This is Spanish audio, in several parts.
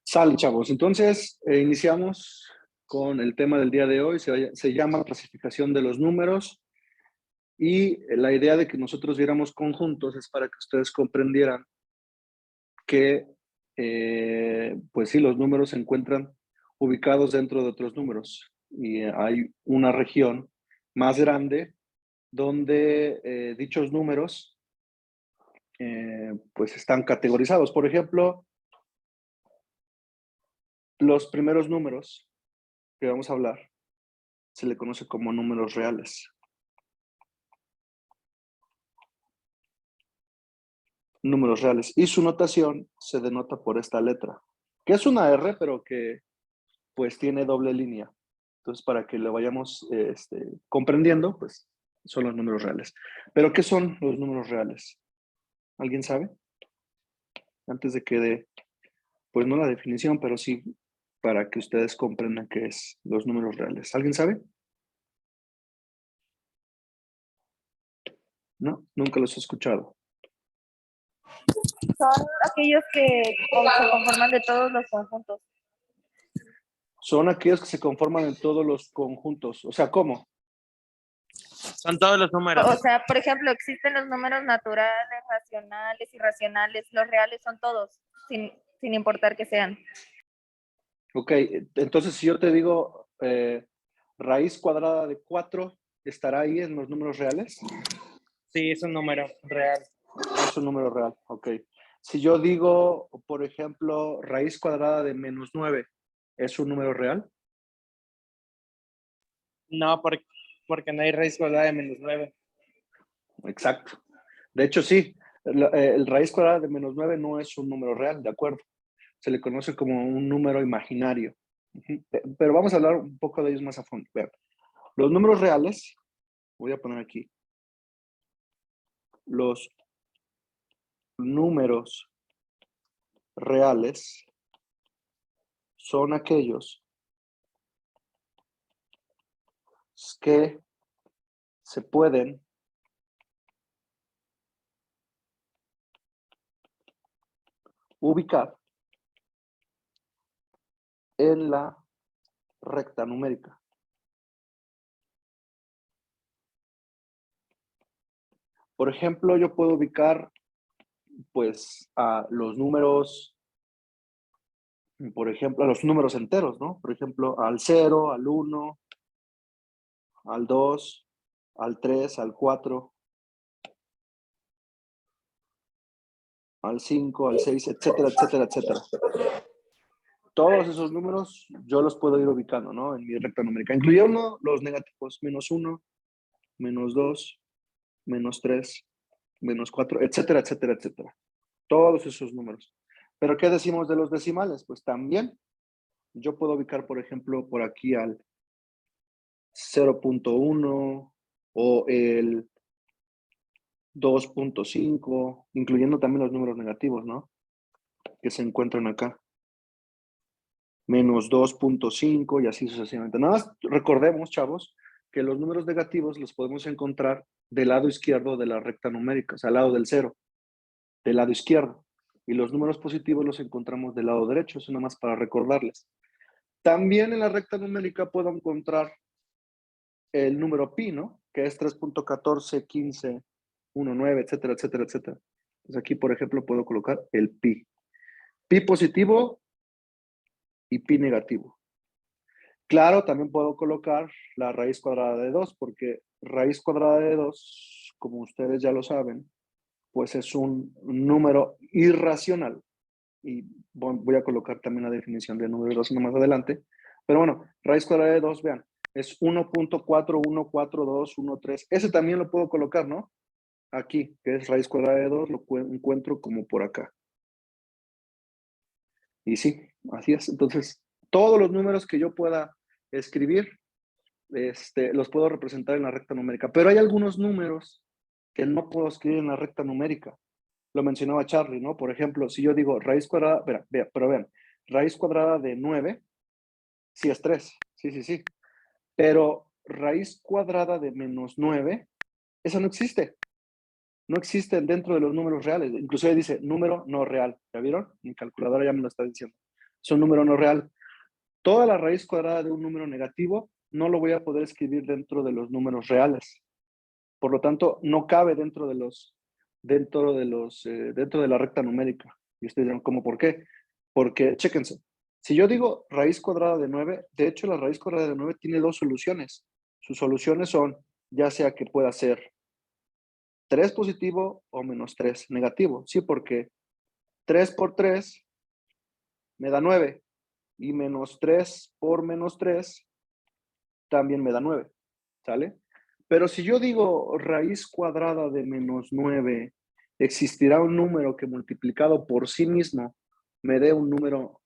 Sale, chavos. Entonces, iniciamos con el tema del día de hoy. Se llama clasificación de los números. Y la idea de que nosotros viéramos conjuntos es para que ustedes comprendieran que, pues sí, los números se encuentran ubicados dentro de otros números. Y hay una región más grande donde dichos números pues están categorizados. Por ejemplo, los primeros números que vamos a hablar se le conoce como números reales. Números reales. Y su notación se denota por esta letra, que es una R, pero que pues tiene doble línea. Entonces, para que lo vayamos comprendiendo, pues son los números reales. ¿Pero qué son los números reales? ¿Alguien sabe? Antes de que dé, pues no la definición, pero sí para que ustedes comprendan qué es los números reales. ¿Alguien sabe? No, nunca los he escuchado. Son aquellos que se conforman de todos los conjuntos. Son aquellos que se conforman en todos los conjuntos. O sea, ¿cómo? Son todos los números. O sea, por ejemplo, existen los números naturales, racionales, irracionales. Los reales son todos, sin importar que sean. Ok, entonces si yo te digo raíz cuadrada de 4, ¿estará ahí en los números reales? Sí, es un número real. Es un número real, ok. Si yo digo, por ejemplo, raíz cuadrada de menos 9, ¿es un número real? No, porque no hay raíz cuadrada de menos 9. Exacto. De hecho, sí, el raíz cuadrada de menos 9 no es un número real, ¿de acuerdo? Se le conoce como un número imaginario. Pero vamos a hablar un poco de ellos más a fondo. Vean, los números reales, voy a poner aquí, los números reales son aquellos que se pueden ubicar en la recta numérica. Por ejemplo, yo puedo ubicar pues a los números, por ejemplo, a los números enteros, ¿no? Por ejemplo, al 0, al 1, al 2, al 3, al 4, al 5, al 6, etcétera, etcétera, etcétera. Todos esos números yo los puedo ir ubicando, ¿no? En mi recta numérica, incluyendo los negativos, menos 1, menos 2, menos 3, menos 4, etcétera, etcétera, etcétera. Todos esos números. ¿Pero qué decimos de los decimales? Pues también yo puedo ubicar, por ejemplo, por aquí al 0.1 o el 2.5, incluyendo también los números negativos, ¿no? Que se encuentran acá. Menos 2.5 y así sucesivamente. Nada más recordemos, chavos, que los números negativos los podemos encontrar del lado izquierdo de la recta numérica, o sea, al lado del 0, del lado izquierdo. Y los números positivos los encontramos del lado derecho, eso nada más para recordarles. También en la recta numérica puedo encontrar el número pi, ¿no? Que es 3.14, 15, 19, etcétera, etcétera, etcétera. Entonces aquí, por ejemplo, puedo colocar el pi. Pi positivo y pi negativo. Claro, también puedo colocar la raíz cuadrada de 2, porque raíz cuadrada de 2, como ustedes ya lo saben, pues es un número irracional. Y voy a colocar también la definición de número irracional más adelante. Pero bueno, raíz cuadrada de 2, vean, es 1.414213. Ese también lo puedo colocar, ¿no? Aquí, que es raíz cuadrada de 2, lo encuentro como por acá. Y sí, así es. Entonces, todos los números que yo pueda escribir, los puedo representar en la recta numérica. Pero hay algunos números que no puedo escribir en la recta numérica. Lo mencionaba Charlie, ¿no? Por ejemplo, si yo digo raíz cuadrada, pero vean, raíz cuadrada de 9, sí es 3, sí. Pero raíz cuadrada de menos 9, eso no existe. No existe dentro de los números reales. Inclusive dice número no real. ¿Ya vieron? Mi calculadora ya me lo está diciendo. Es un número no real. Toda la raíz cuadrada de un número negativo no lo voy a poder escribir dentro de los números reales. Por lo tanto, no cabe dentro de la recta numérica. Y ustedes dirán, ¿cómo por qué? Porque, chéquense, si yo digo raíz cuadrada de 9, de hecho la raíz cuadrada de 9 tiene dos soluciones. Sus soluciones son, ya sea que pueda ser 3 positivo o menos 3 negativo. Sí, porque 3 por 3 me da 9 y menos 3 por menos 3 también me da 9, ¿sale? Pero si yo digo raíz cuadrada de menos 9, existirá un número que multiplicado por sí mismo me dé un número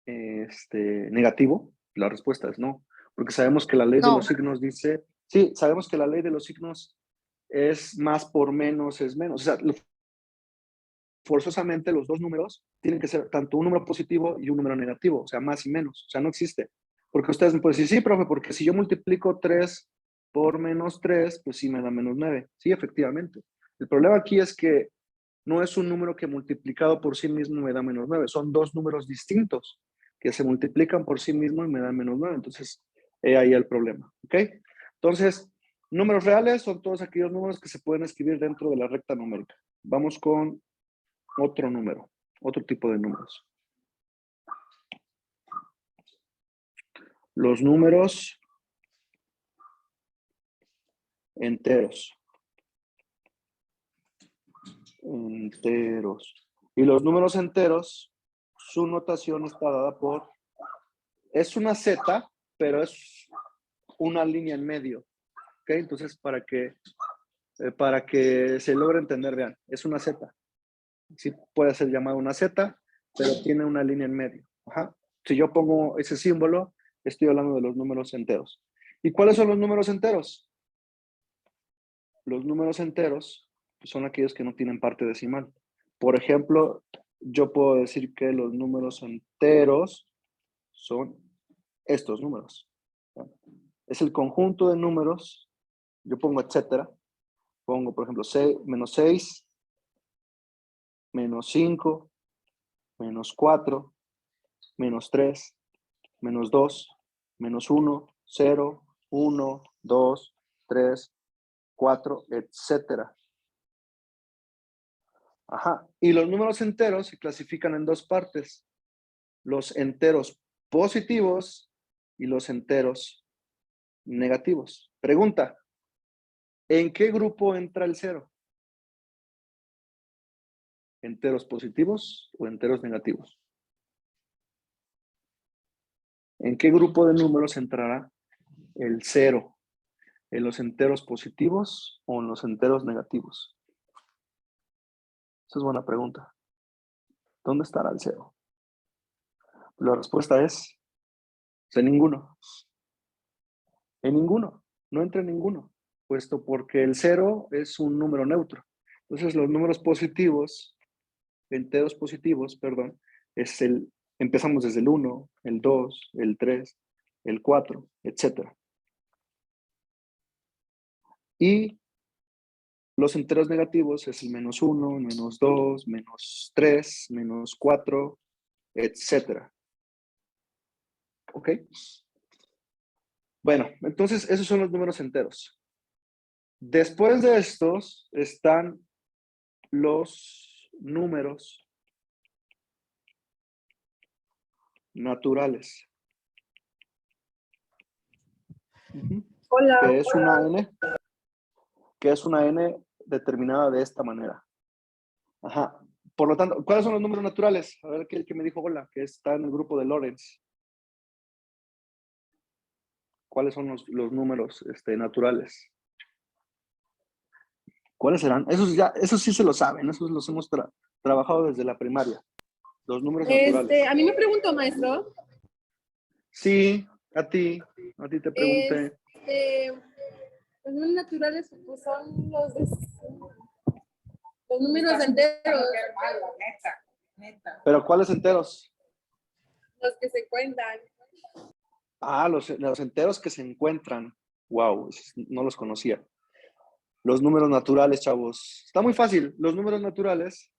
negativo. La respuesta es no, porque sabemos que la ley de No. los signos dice, sí, sabemos que la ley de los signos es más por menos es menos. O sea, forzosamente los dos números tienen que ser tanto un número positivo y un número negativo, o sea, más y menos. O sea, no existe. Porque ustedes me pueden decir, sí, profe, porque si yo multiplico 3 por menos 3, pues sí me da menos 9. Sí, efectivamente. El problema aquí es que no es un número que multiplicado por sí mismo me da menos 9. Son dos números distintos que se multiplican por sí mismo y me dan menos 9. Entonces, ahí el problema. ¿Ok? Entonces, números reales son todos aquellos números que se pueden escribir dentro de la recta numérica. Vamos con otro número, otro tipo de números. Los números enteros. Enteros. Y los números enteros, su notación está dada por, es una Z, pero es una línea en medio. ¿Ok? Entonces, para que se logre entender, vean, es una Z. Sí puede ser llamada una Z, pero tiene una línea en medio. Ajá. Si yo pongo ese símbolo, estoy hablando de los números enteros. ¿Y cuáles son los números enteros? Los números enteros son aquellos que no tienen parte decimal. Por ejemplo, yo puedo decir que los números enteros son estos números. Es el conjunto de números, yo pongo etcétera, pongo por ejemplo menos 6, menos 5, menos 4, menos 3, menos 2, menos 1, 0, 1, 2, 3, 4, etcétera. Ajá. Y los números enteros se clasifican en dos partes. Los enteros positivos y los enteros negativos. Pregunta, ¿en qué grupo entra el 0? ¿Enteros positivos o enteros negativos? ¿En qué grupo de números entrará el 0? ¿En los enteros positivos o en los enteros negativos? Esa es buena pregunta. ¿Dónde estará el 0? La respuesta es en ninguno. En ninguno. No entra en ninguno. Puesto porque el 0 es un número neutro. Entonces los números positivos, enteros positivos, perdón, empezamos desde el 1, el 2, el 3, el 4, etc. Y los enteros negativos es el menos 1, menos 2, menos 3, menos 4, etc. ¿Ok? Bueno, entonces esos son los números enteros. Después de estos están los números naturales. Hola. Que es una n determinada de esta manera. Ajá. Por lo tanto, ¿cuáles son los números naturales? A ver, el que me dijo hola, que está en el grupo de Lorentz. ¿Cuáles son los números naturales? ¿Cuáles serán? Esos sí se lo saben, esos los hemos trabajado desde la primaria. Los números naturales. A mí me preguntó, maestro. Sí, a ti te pregunté. Los números naturales pues, son los números enteros. ¿Pero cuáles enteros? Los que se cuentan. Ah, los enteros que se encuentran. Wow, no los conocía. Los números naturales, chavos. Está muy fácil. Los números naturales.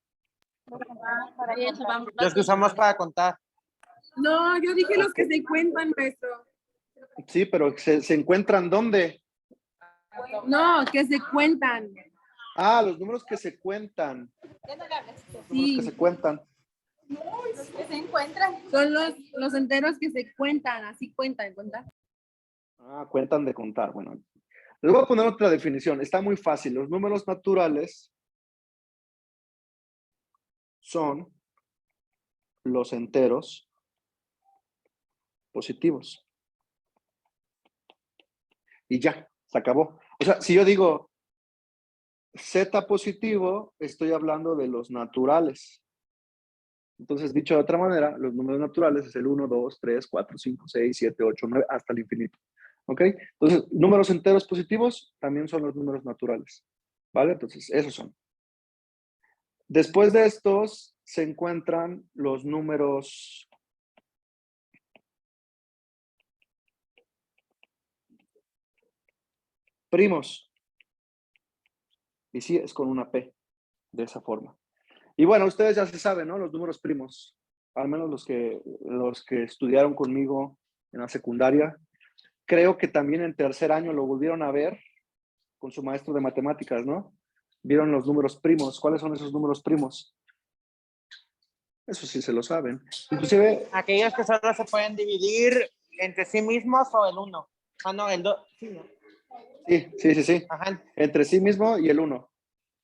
Los que usamos para contar. No, yo dije los que se cuentan, maestro. Sí, pero ¿se encuentran dónde? No, que se cuentan. Ah, los números que se cuentan. Los números que se cuentan. Que se encuentran. Son los enteros que se cuentan, así cuentan. Ah, cuentan de contar. Bueno, les voy a poner otra definición. Está muy fácil. Los números naturales son los enteros positivos. Y ya, se acabó. O sea, si yo digo Z positivo, estoy hablando de los naturales. Entonces, dicho de otra manera, los números naturales es el 1, 2, 3, 4, 5, 6, 7, 8, 9, hasta el infinito. ¿Ok? Entonces, números enteros positivos también son los números naturales. ¿Vale? Entonces, esos son. Después de estos se encuentran los números primos. Y sí, es con una P, de esa forma. Y bueno, ustedes ya se saben, ¿no? Los números primos, al menos los que estudiaron conmigo en la secundaria. Creo que también en tercer año lo volvieron a ver con su maestro de matemáticas, ¿no? Vieron los números primos. ¿Cuáles son esos números primos? Eso sí se lo saben. Inclusive, Aquellos que solo se pueden dividir entre sí mismos o el 1. Ah, no, el 2. Sí, ¿no? sí. Ajá. Entre sí mismo y el 1.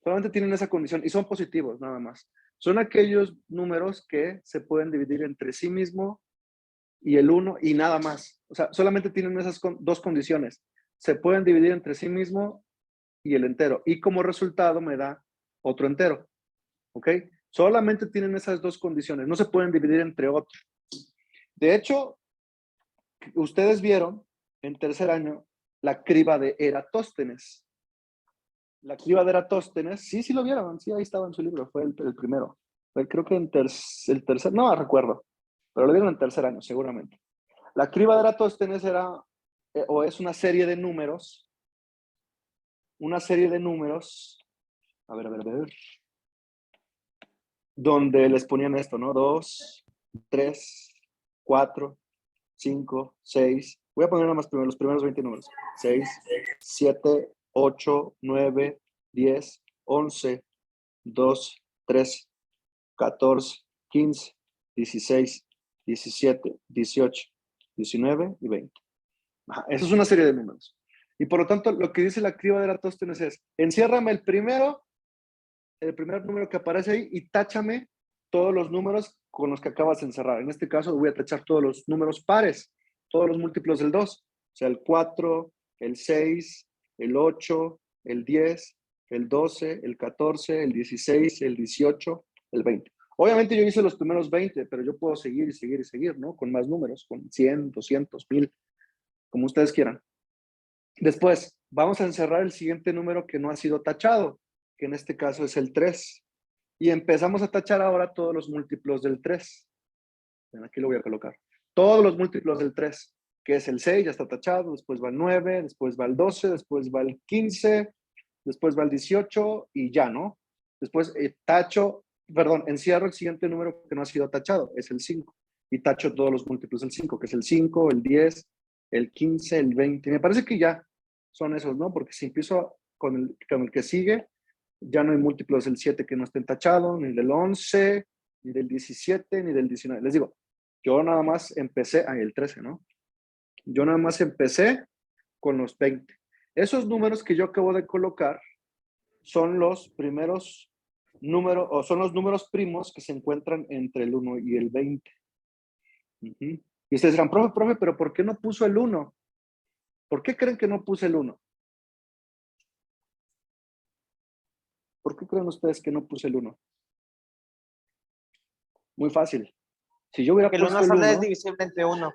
Solamente tienen esa condición y son positivos, nada más. Son aquellos números que se pueden dividir entre sí mismo y el 1 y nada más. O sea, solamente tienen esas dos condiciones. Se pueden dividir entre sí mismo y el entero. Y como resultado me da otro entero. ¿Ok? Solamente tienen esas dos condiciones. No se pueden dividir entre otros. De hecho, ustedes vieron en tercer año la criba de Eratóstenes. La criba de Eratóstenes, sí lo vieron, sí, ahí estaba en su libro, fue el primero. Creo que en el tercer, no recuerdo, pero lo vieron en tercer año, seguramente. La criba de Eratóstenes era, o es una serie de números, a ver, donde les ponían esto, ¿no? 2, 3, 4, 5, 6. Voy a poner nada más los primeros 20 números. 6, 7, 8, 9, 10, 11, 12, 13, 14, 15, 16, 17, 18, 19 y 20. Ajá, esa es una serie de números. Y por lo tanto, lo que dice la criba de Eratóstenes es, enciérrame el primer número que aparece ahí y táchame todos los números con los que acabas de encerrar. En este caso voy a tachar todos los números pares, todos los múltiplos del 2. O sea, el 4, el 6, el 8, el 10, el 12, el 14, el 16, el 18, el 20. Obviamente yo hice los primeros 20, pero yo puedo seguir y seguir y seguir, ¿no? Con más números, con 100, 200, 1000, como ustedes quieran. Después, vamos a encerrar el siguiente número que no ha sido tachado, que en este caso es el 3. Y empezamos a tachar ahora todos los múltiplos del 3. Aquí lo voy a colocar. Todos los múltiplos del 3, que es el 6, ya está tachado, después va el 9, después va el 12, después va el 15, después va el 18 y ya, ¿no? Después encierro el siguiente número que no ha sido tachado, es el 5. Y tacho todos los múltiplos del 5, que es el 5, el 10, el 15, el 20. Me parece que ya son esos, ¿no? Porque si empiezo con el que sigue, ya no hay múltiplos del 7 que no estén tachados, ni del 11, ni del 17, ni del 19. Les digo, yo nada más empecé, el 13, ¿no? Yo nada más empecé con los 20. Esos números que yo acabo de colocar son los primeros números, o son los números primos que se encuentran entre el 1 y el 20. Y ustedes dirán, profe, pero ¿por qué no puso el 1? ¿Por qué creen que no puse el 1? ¿Por qué creen ustedes que no puse el 1? Muy fácil. Si yo hubiera Que el 1 puesto el solo 1, es divisible entre 1.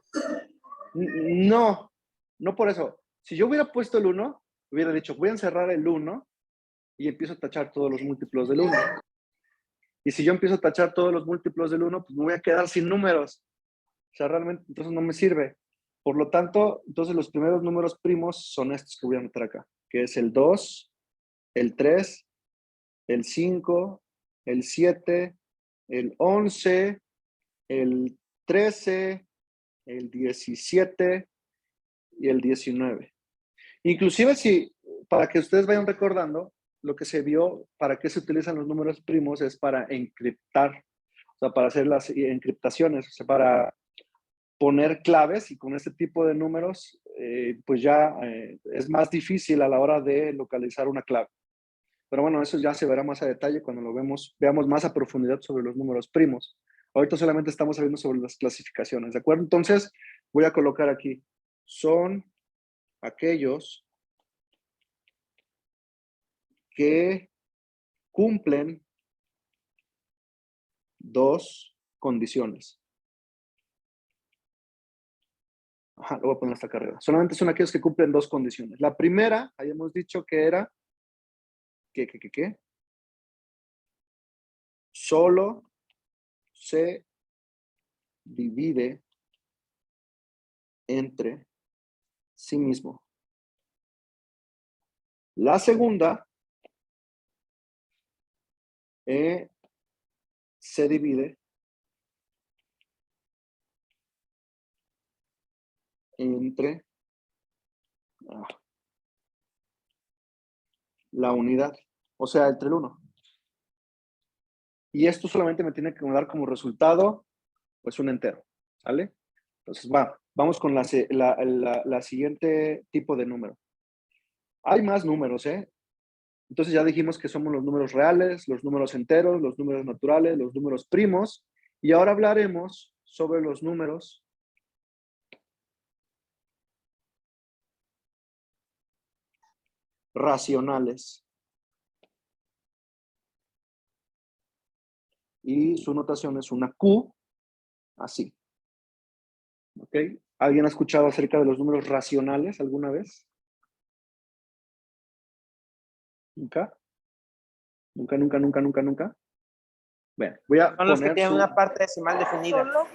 no por eso. Si yo hubiera puesto el 1, hubiera dicho, voy a encerrar el 1 y empiezo a tachar todos los múltiplos del 1. Y si yo empiezo a tachar todos los múltiplos del 1, pues me voy a quedar sin números. O sea, realmente entonces no me sirve. Por lo tanto, entonces los primeros números primos son estos que voy a anotar acá, que es el 2, el 3, el 5, el 7, el 11, el 13, el 17 y el 19. Inclusive si, para que ustedes vayan recordando, lo que se vio, para qué se utilizan los números primos es para encriptar, o sea, para hacer las encriptaciones, o sea, para poner claves, y con este tipo de números, pues ya es más difícil a la hora de localizar una clave. Pero bueno, eso ya se verá más a detalle cuando lo veamos más a profundidad sobre los números primos. Ahorita solamente estamos hablando sobre las clasificaciones, ¿de acuerdo? Entonces, voy a colocar aquí, son aquellos que cumplen dos condiciones. Ajá, lo voy a poner esta carrera. Solamente son aquellos que cumplen dos condiciones. La primera, habíamos dicho que era, ¿qué? Solo se divide entre sí mismo. La segunda se divide entre la unidad, o sea, entre el 1. Y esto solamente me tiene que dar como resultado, pues, un entero, ¿sale? Entonces, vamos con la siguiente tipo de número. Hay más números, ¿eh? Entonces ya dijimos que somos los números reales, los números enteros, los números naturales, los números primos, y ahora hablaremos sobre los números racionales. Y su notación es una Q, así. ¿Ok? ¿Alguien ha escuchado acerca de los números racionales alguna vez? ¿Nunca? ¿Nunca? Bueno, voy a Son los que poner tienen una parte decimal definida. Solo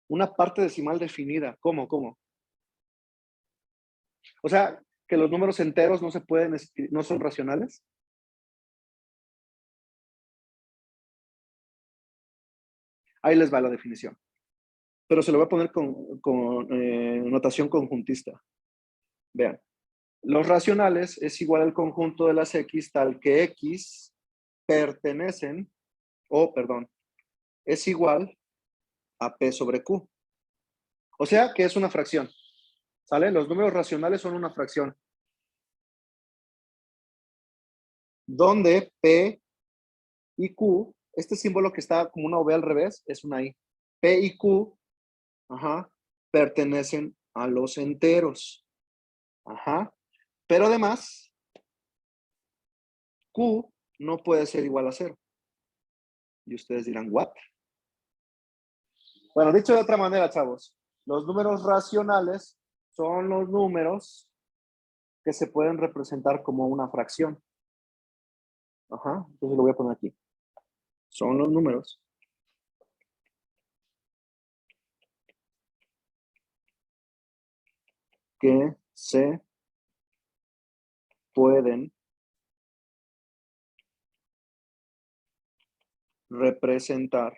una parte decimal definida. ¿Cómo? O sea, que los números enteros no se pueden escribir, no son racionales. Ahí les va la definición. Pero se lo voy a poner con notación conjuntista. Vean, los racionales es igual al conjunto de las X tal que X pertenecen, es igual a P sobre Q. O sea que es una fracción. ¿Sale? Los números racionales son una fracción. Donde P y Q, este símbolo que está como una V al revés, es una I. P y Q, pertenecen a los enteros. Pero además, Q no puede ser igual a 0. Y ustedes dirán, ¿what? Bueno, dicho de otra manera, chavos, los números racionales son los números que se pueden representar como una fracción. Entonces lo voy a poner aquí. Son los números que se pueden representar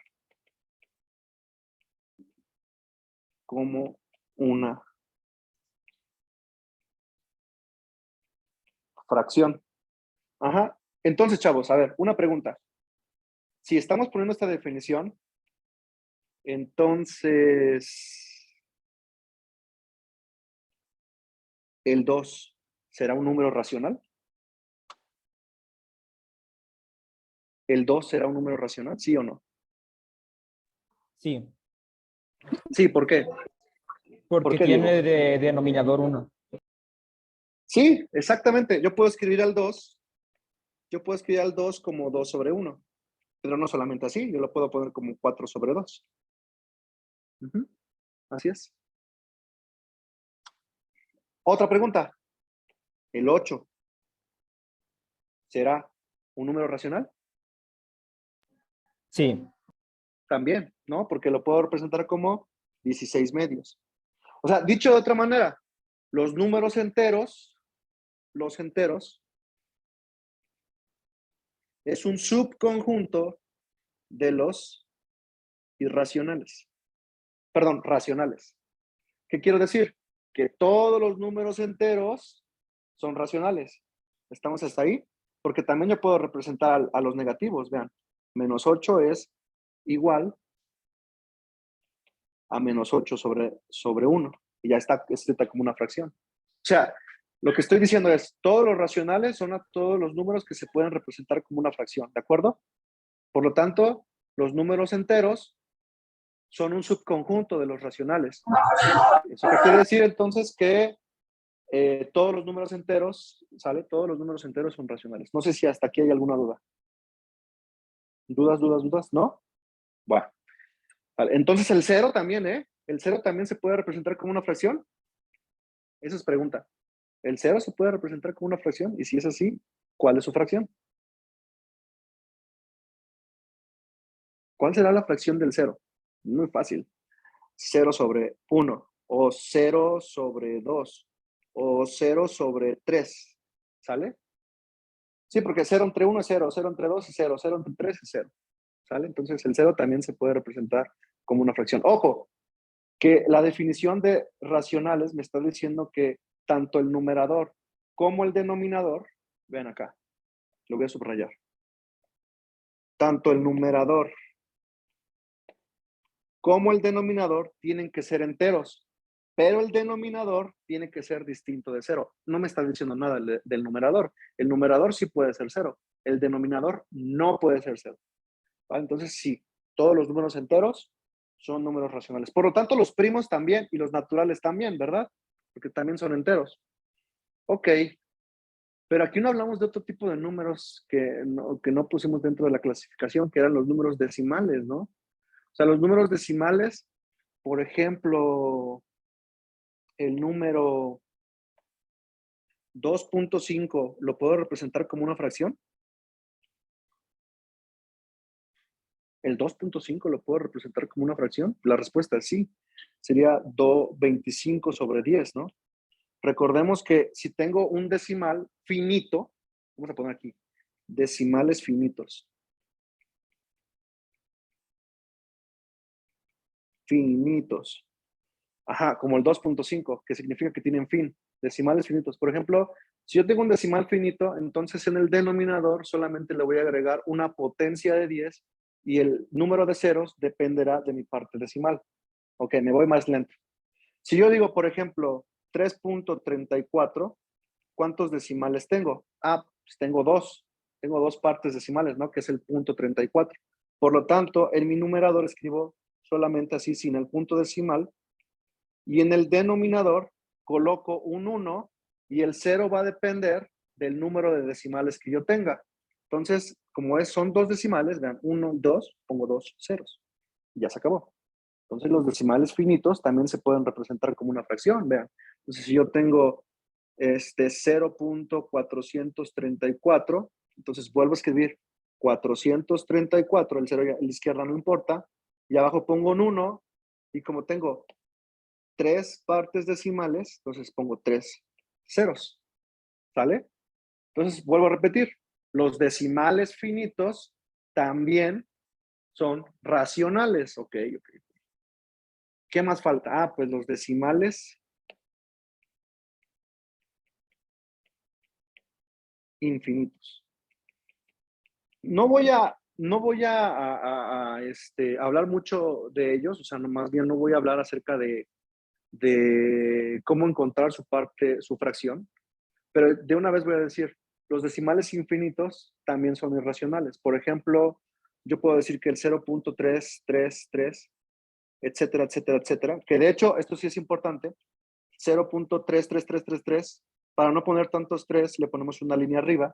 como una fracción. Entonces, chavos, a ver, una pregunta. Si estamos poniendo esta definición, entonces el 2 será un número racional. ¿El 2 será un número racional? ¿Sí o no? Sí, Sí, ¿por qué? porque qué, Diego? tiene de denominador 1. Sí, exactamente. Yo puedo escribir al 2 como 2 sobre 1. Pero no solamente así, yo lo puedo poner como 4 sobre 2. Así es. Otra pregunta. ¿El 8 será un número racional? Sí, También, ¿no? Porque lo puedo representar como 16 medios. O sea, dicho de otra manera, los números enteros, es un subconjunto de los irracionales. Perdón, racionales. ¿Qué quiero decir? Que todos los números enteros son racionales. ¿Estamos hasta ahí? Porque también yo puedo representar a los negativos, vean. Menos 8 es igual a menos 8 sobre 1. Y ya está escrita como una fracción. O sea, lo que estoy diciendo es, todos los racionales son a todos los números que se pueden representar como una fracción, ¿de acuerdo? Por lo tanto, los números enteros son un subconjunto de los racionales. ¿Eso qué quiere decir entonces? Que todos los números enteros, ¿sale? Todos los números enteros son racionales. No sé si hasta aquí hay alguna duda. ¿Dudas? ¿No? Bueno. Vale. Entonces el 0 también, ¿eh? El 0 también se puede representar como una fracción. Esa es pregunta. ¿El 0 se puede representar como una fracción? Y si es así, ¿cuál es su fracción? ¿Cuál será la fracción del 0? Muy fácil. 0 sobre 1, o 0 sobre 2, o 0 sobre 3. ¿Sale? Sí, porque 0 entre 1 es 0, 0 entre 2 es 0, 0 entre 3 es 0. ¿Sale? Entonces el 0 también se puede representar como una fracción. Ojo, que la definición de racionales me está diciendo que tanto el numerador como el denominador, vean acá, lo voy a subrayar. Tanto el numerador como el denominador tienen que ser enteros, pero el denominador tiene que ser distinto de 0. No me está diciendo nada del numerador. El numerador sí puede ser 0. El denominador no puede ser 0. ¿Vale? Entonces, sí, todos los números enteros son números racionales. Por lo tanto, los primos también y los naturales también, ¿verdad? Porque también son enteros. Ok, pero aquí no hablamos de otro tipo de números que no pusimos dentro de la clasificación, que eran los números decimales, ¿no? O sea, los números decimales, por ejemplo, el número 2.5, ¿lo puedo representar como una fracción? ¿El 2.5 lo puedo representar como una fracción? La respuesta es sí. Sería 25 sobre 10, ¿no? Recordemos que si tengo un decimal finito, vamos a poner aquí, decimales finitos. Finitos. Ajá, como el 2.5, que significa que tienen fin. Decimales finitos. Por ejemplo, si yo tengo un decimal finito, entonces en el denominador solamente le voy a agregar una potencia de 10 y el número de ceros dependerá de mi parte decimal. Ok, me voy más lento. Si yo digo, por ejemplo, 3.34, ¿cuántos decimales tengo? Ah, pues tengo dos. Tengo dos partes decimales, ¿no? Que es el punto 34. Por lo tanto, en mi numerador escribo solamente así, sin el punto decimal. Y en el denominador coloco un 1 y el 0 va a depender del número de decimales que yo tenga. Entonces, como son dos decimales, vean, 1 y 2, pongo dos ceros. Y ya se acabó. Entonces, los decimales finitos también se pueden representar como una fracción, vean. Entonces, si yo tengo 0.434, entonces vuelvo a escribir 434, el 0 a la izquierda no importa, y abajo pongo un 1, y como tengo tres partes decimales, entonces pongo tres ceros, ¿sale? Entonces, vuelvo a repetir, los decimales finitos también son racionales, ok. ¿Qué más falta? Ah, pues los decimales infinitos. No voy a hablar mucho de ellos, o sea, más bien no voy a hablar acerca de cómo encontrar su fracción, pero de una vez voy a decir, los decimales infinitos también son irracionales. Por ejemplo, yo puedo decir que el 0.333, etcétera, etcétera, etcétera, que de hecho, esto sí es importante, 0.33333, para no poner tantos 3, le ponemos una línea arriba,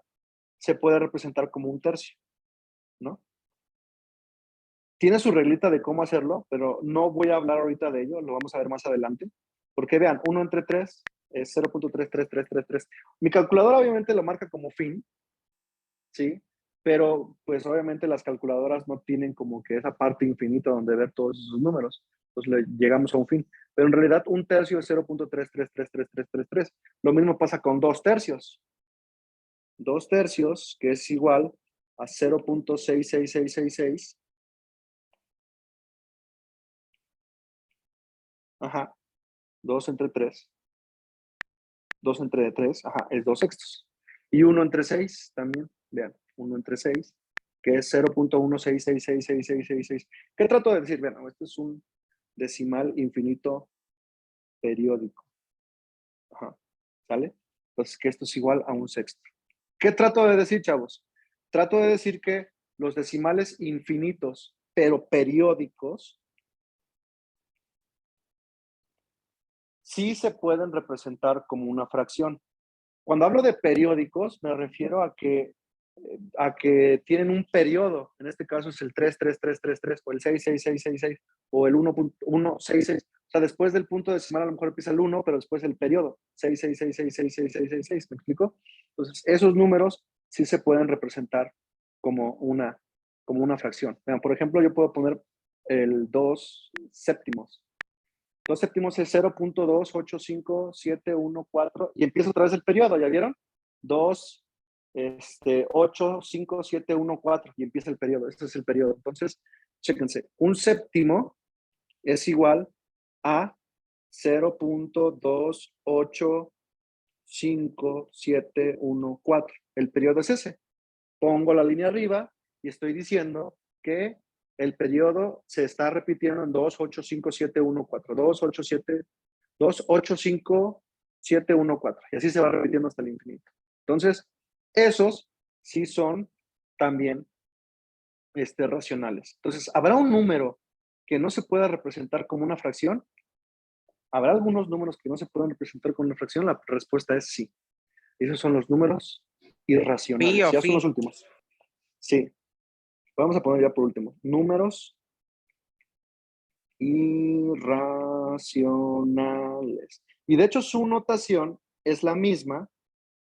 se puede representar como un tercio, ¿no? Tiene su reglita de cómo hacerlo, pero no voy a hablar ahorita de ello, lo vamos a ver más adelante, porque vean, 1 entre 3 es 0.33333. Mi calculadora obviamente lo marca como fin, ¿sí? Pero pues obviamente las calculadoras no tienen como que esa parte infinita donde ver todos esos números. Entonces llegamos a un fin. Pero en realidad un tercio es 0.3333333. Lo mismo pasa con 2 tercios. 2 tercios, que es igual a 0.66666 Ajá. 2 entre 3. 2 entre 3, ajá, es 2 sextos. Y 1 entre 6 también, vean, 1 entre 6, que es 0.1666666. ¿Qué trato de decir? Vean, esto es un decimal infinito periódico. Ajá, ¿sale? Entonces, que esto es igual a un sexto. ¿Qué trato de decir, chavos? Trato de decir que los decimales infinitos, pero periódicos, sí se pueden representar como una fracción. Cuando hablo de periódicos, me refiero a que tienen un periodo. En este caso es el 33333 o el 66666 o el 1.166. O sea, después del punto decimal a lo mejor empieza el 1, pero después el periodo 666666666. ¿Me explico? Entonces, esos números sí se pueden representar como una fracción. Vean, por ejemplo, yo puedo poner el 2 séptimos. 2 séptimos es 0.285714 y empieza otra vez el periodo, ¿ya vieron? 2, 85714 y empieza el periodo. Este es el periodo. Entonces, chéquense, un séptimo es igual a 0.285714. El periodo es ese. Pongo la línea arriba y estoy diciendo que el periodo se está repitiendo en 2855714, 2855714, y así se va repitiendo hasta el infinito. Entonces, esos sí son también racionales. Entonces, ¿habrá un número que no se pueda representar como una fracción? ¿Habrá algunos números que no se puedan representar como una fracción? La respuesta es sí. Esos son los números irracionales. Pío, Ya son los fi. últimos. Sí. Vamos a poner ya por último. Números irracionales. Y de hecho su notación es la misma,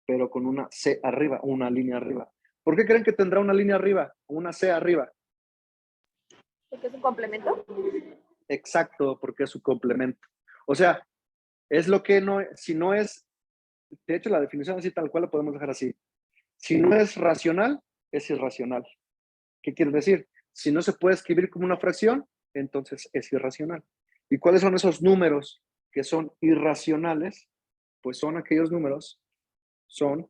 pero con una C arriba, una línea arriba. ¿Por qué creen que tendrá una línea arriba? Una C arriba. ¿Porque es un complemento? Exacto, porque es su complemento. O sea, es lo que no, si no es, de hecho la definición así tal cual la podemos dejar así. Si no es racional, es irracional. ¿Qué quiere decir? Si no se puede escribir como una fracción, entonces es irracional. ¿Y cuáles son esos números que son irracionales? Pues son aquellos números, son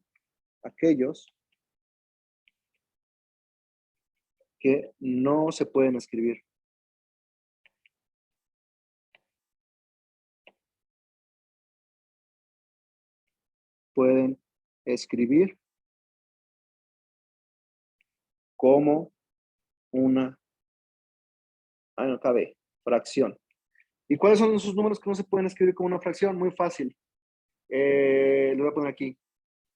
aquellos que no se pueden escribir. Pueden escribir como una, no cabe, fracción. ¿Y cuáles son esos números que no se pueden escribir como una fracción? Muy fácil. Lo voy a poner aquí.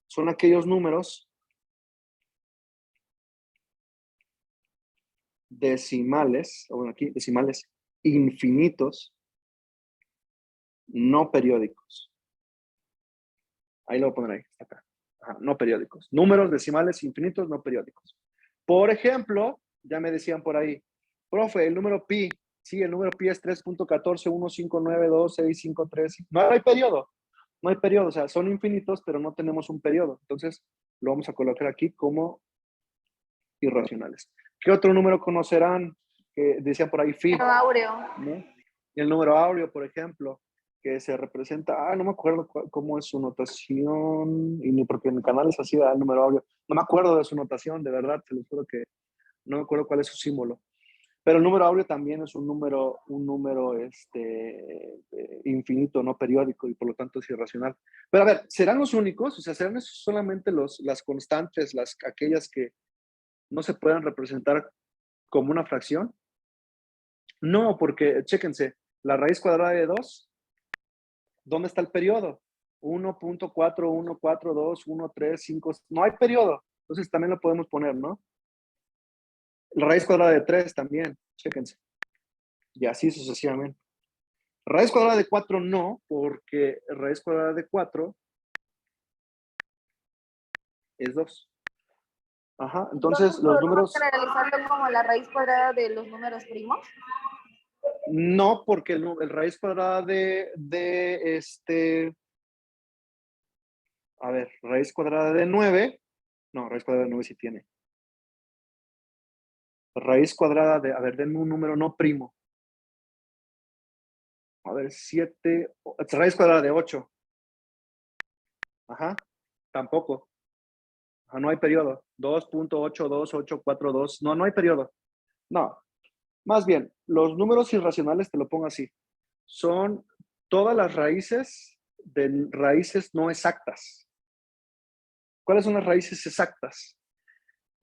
Son aquellos números decimales, o bueno, aquí decimales infinitos, no periódicos. Ahí lo voy a poner ahí, acá. Ajá, no periódicos. Números decimales infinitos, no periódicos. Por ejemplo, ya me decían por ahí, profe, el número pi, sí, el número pi es 3.1415926653. No hay periodo, no hay periodo, o sea, son infinitos, pero no tenemos un periodo. Entonces, lo vamos a colocar aquí como irracionales. ¿Qué otro número conocerán? Que decían por ahí phi, Pero áureo. ¿no? Y el número áureo, por ejemplo, que se representa, no me acuerdo cómo es su notación, y ni porque en mi canal es así, el número áureo. No me acuerdo de su notación, de verdad, te lo juro que no me acuerdo cuál es su símbolo. Pero el número áureo también es un número infinito, no periódico, y por lo tanto es irracional. Pero a ver, ¿serán los únicos? O sea, ¿serán esos solamente las constantes, aquellas que no se puedan representar como una fracción? No, porque, chéquense, la raíz cuadrada de 2, ¿dónde está el periodo? 1.414213, no hay periodo. Entonces también lo podemos poner, ¿no? La raíz cuadrada de 3 también, chéquense. Y así sucesivamente. Raíz cuadrada de 4 no, porque raíz cuadrada de 4 es 2. Ajá, entonces los ¿Podemos números, generalizarlo como la raíz cuadrada de los números primos? no, porque el raíz cuadrada a ver, raíz cuadrada de 9, no, raíz cuadrada de 9 sí tiene. Raíz cuadrada de, a ver, denme un número no primo. A ver, 7, raíz cuadrada de 8. Ajá, tampoco. Ajá, no hay periodo. 2.82842. No, no hay periodo. No. Más bien, los números irracionales, te lo pongo así, son todas las raíces de raíces no exactas. ¿Cuáles son las raíces exactas?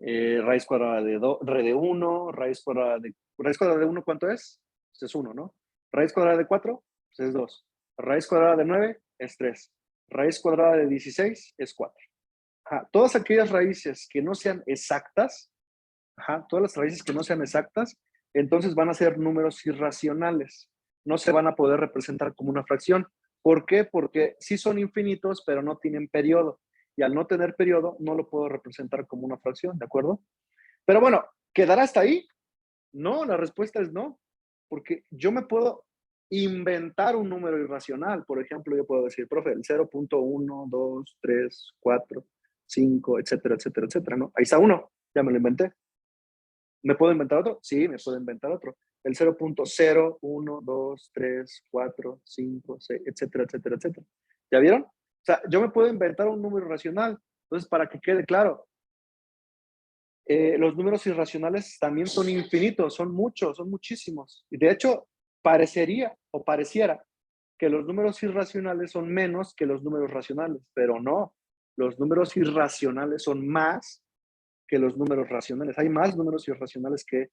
Raíz cuadrada de, de 1, raíz cuadrada de 1, ¿cuánto es? Pues es 1, ¿no? Raíz cuadrada de 4, pues es 2. Raíz cuadrada de 9 es 3. Raíz cuadrada de 16 es 4. Ajá, todas aquellas raíces que no sean exactas, ajá, todas las raíces que no sean exactas, entonces van a ser números irracionales. No se van a poder representar como una fracción. ¿Por qué? Porque sí son infinitos, pero no tienen periodo. Y al no tener periodo, no lo puedo representar como una fracción, ¿de acuerdo? Pero bueno, ¿quedará hasta ahí? No, la respuesta es no. Porque yo me puedo inventar un número irracional. Por ejemplo, yo puedo decir, profe, el 0.1, 2, 3, 4, 5, etcétera, etcétera, etcétera, ¿no? Ahí está uno, ya me lo inventé. ¿Me puedo inventar otro? Sí, me puedo inventar otro. El 0.0, 1, 2, 3, 4, 5, 6, etcétera, etcétera, etcétera. ¿Ya vieron? O sea, yo me puedo inventar un número racional. Entonces, para que quede claro, los números irracionales también son infinitos, son muchos, son muchísimos. Y de hecho, parecería o pareciera que los números irracionales son menos que los números racionales, pero no. Los números irracionales son más que los números racionales. Hay más números irracionales que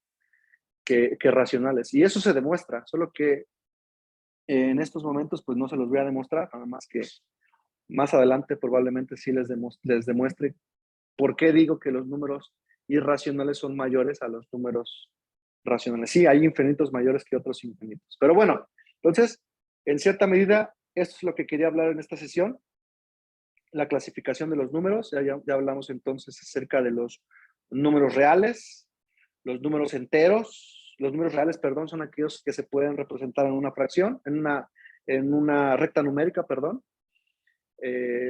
racionales. Y eso se demuestra, solo que en estos momentos pues no se los voy a demostrar, nada más que más adelante probablemente sí les demuestre por qué digo que los números irracionales son mayores a los números racionales. Sí, hay infinitos mayores que otros infinitos. Pero bueno, entonces, en cierta medida, esto es lo que quería hablar en esta sesión. La clasificación de los números. Ya hablamos entonces acerca de los números reales, los números enteros. Los números reales, perdón, son aquellos que se pueden representar en una fracción, en una recta numérica, perdón.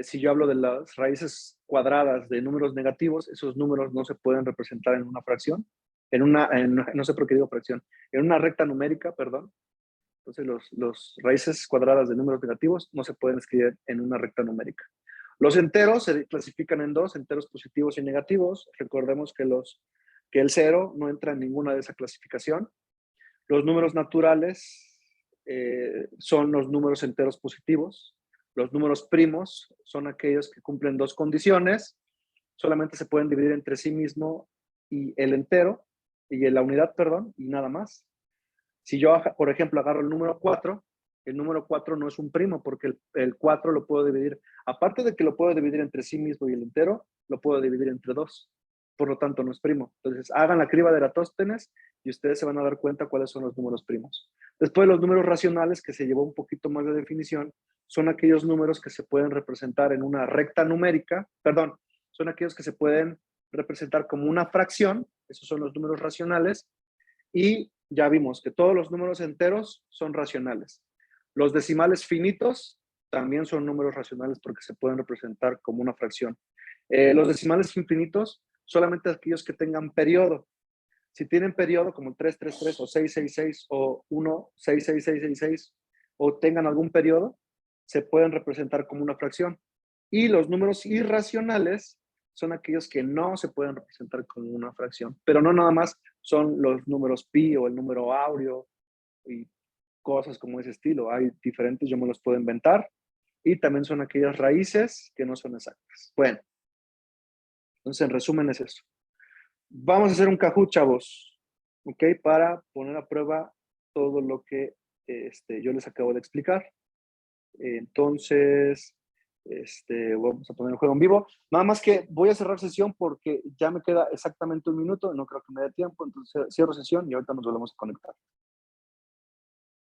Si yo hablo de las raíces cuadradas de números negativos, esos números no se pueden representar en una fracción, no sé por qué digo fracción, en una recta numérica, perdón. Entonces, los raíces cuadradas de números negativos no se pueden escribir en una recta numérica. Los enteros se clasifican en dos, enteros positivos y negativos. Recordemos que el 0 no entra en ninguna de esa clasificación. Los números naturales son los números enteros positivos. Los números primos son aquellos que cumplen dos condiciones. Solamente se pueden dividir entre sí mismo y el entero, y la unidad, perdón, y nada más. Si yo, por ejemplo, agarro el número 4, el número 4 no es un primo, porque el 4 lo puedo dividir, aparte de que lo puedo dividir entre sí mismo y el entero, lo puedo dividir entre dos. Por lo tanto, no es primo. Entonces, hagan la criba de Eratóstenes y ustedes se van a dar cuenta cuáles son los números primos. Después, los números racionales, que se llevó un poquito más de definición, son aquellos números que se pueden representar en una recta numérica, perdón, son aquellos que se pueden representar como una fracción, esos son los números racionales, y ya vimos que todos los números enteros son racionales. Los decimales finitos también son números racionales porque se pueden representar como una fracción. Los decimales infinitos, solamente aquellos que tengan periodo. Si tienen periodo como 333 o 666 o 166666 o tengan algún periodo, se pueden representar como una fracción. Y los números irracionales son aquellos que no se pueden representar como una fracción. Pero no nada más son los números pi o el número áureo y cosas como ese estilo. Hay diferentes, yo me los puedo inventar. Y también son aquellas raíces que no son exactas. Bueno, entonces en resumen es eso. Vamos a hacer un Kahoot, chavos, ¿ok? Para poner a prueba todo lo que yo les acabo de explicar. Entonces, vamos a poner el juego en vivo. Nada más que voy a cerrar sesión porque ya me queda exactamente un minuto, no creo que me dé tiempo, entonces cierro sesión y ahorita nos volvemos a conectar.